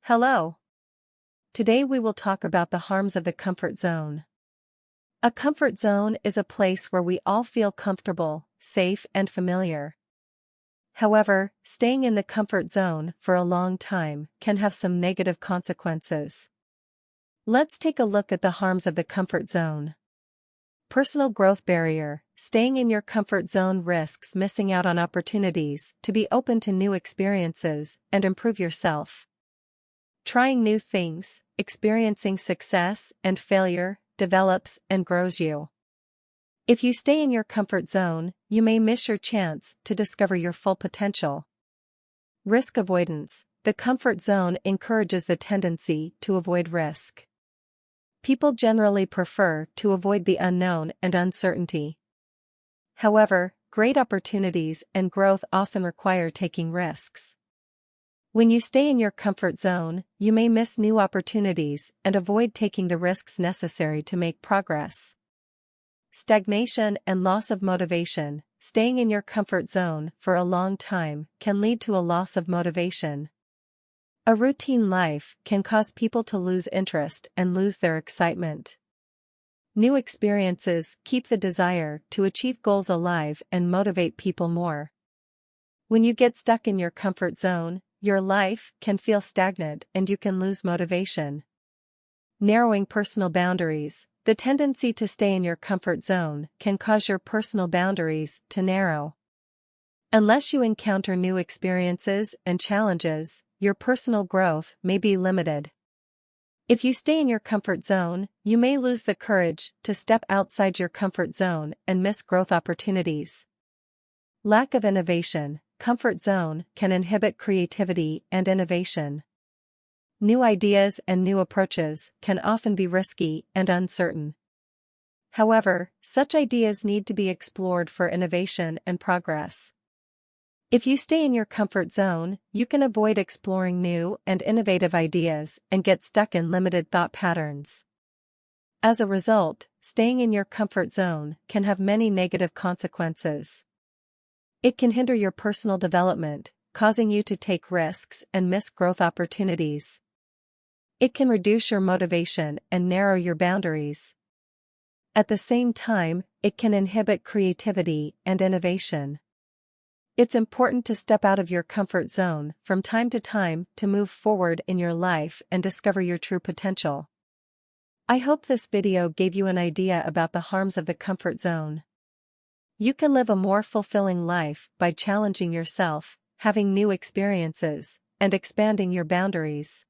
Hello. Today we will talk about the harms of the comfort zone. A comfort zone is a place where we all feel comfortable, safe, and familiar. However, staying in the comfort zone for a long time can have some negative consequences. Let's take a look at the harms of the comfort zone. Personal growth barrier. Staying in your comfort zone risks missing out on opportunities to be open to new experiences and improve yourself. Trying new things, experiencing success and failure, develops and grows you. If you stay in your comfort zone, you may miss your chance to discover your full potential. Risk avoidance. The comfort zone encourages the tendency to avoid risk. People generally prefer to avoid the unknown and uncertainty. However, great opportunities and growth often require taking risks. When you stay in your comfort zone, you may miss new opportunities and avoid taking the risks necessary to make progress. Stagnation and loss of motivation. Staying in your comfort zone for a long time can lead to a loss of motivation. A routine life can cause people to lose interest and lose their excitement. New experiences keep the desire to achieve goals alive and motivate people more. When you get stuck in your comfort zone, your life can feel stagnant and you can lose motivation. Narrowing personal boundaries. The tendency to stay in your comfort zone can cause your personal boundaries to narrow. Unless you encounter new experiences and challenges, your personal growth may be limited. If you stay in your comfort zone, you may lose the courage to step outside your comfort zone and miss growth opportunities. Lack of innovation. Comfort zone can inhibit creativity and innovation. New ideas and new approaches can often be risky and uncertain. However, such ideas need to be explored for innovation and progress. If you stay in your comfort zone, you can avoid exploring new and innovative ideas and get stuck in limited thought patterns. As a result, staying in your comfort zone can have many negative consequences. It can hinder your personal development, causing you to take risks and miss growth opportunities. It can reduce your motivation and narrow your boundaries. At the same time, it can inhibit creativity and innovation. It's important to step out of your comfort zone from time to move forward in your life and discover your true potential. I hope this video gave you an idea about the harms of the comfort zone. You can live a more fulfilling life by challenging yourself, having new experiences, and expanding your boundaries.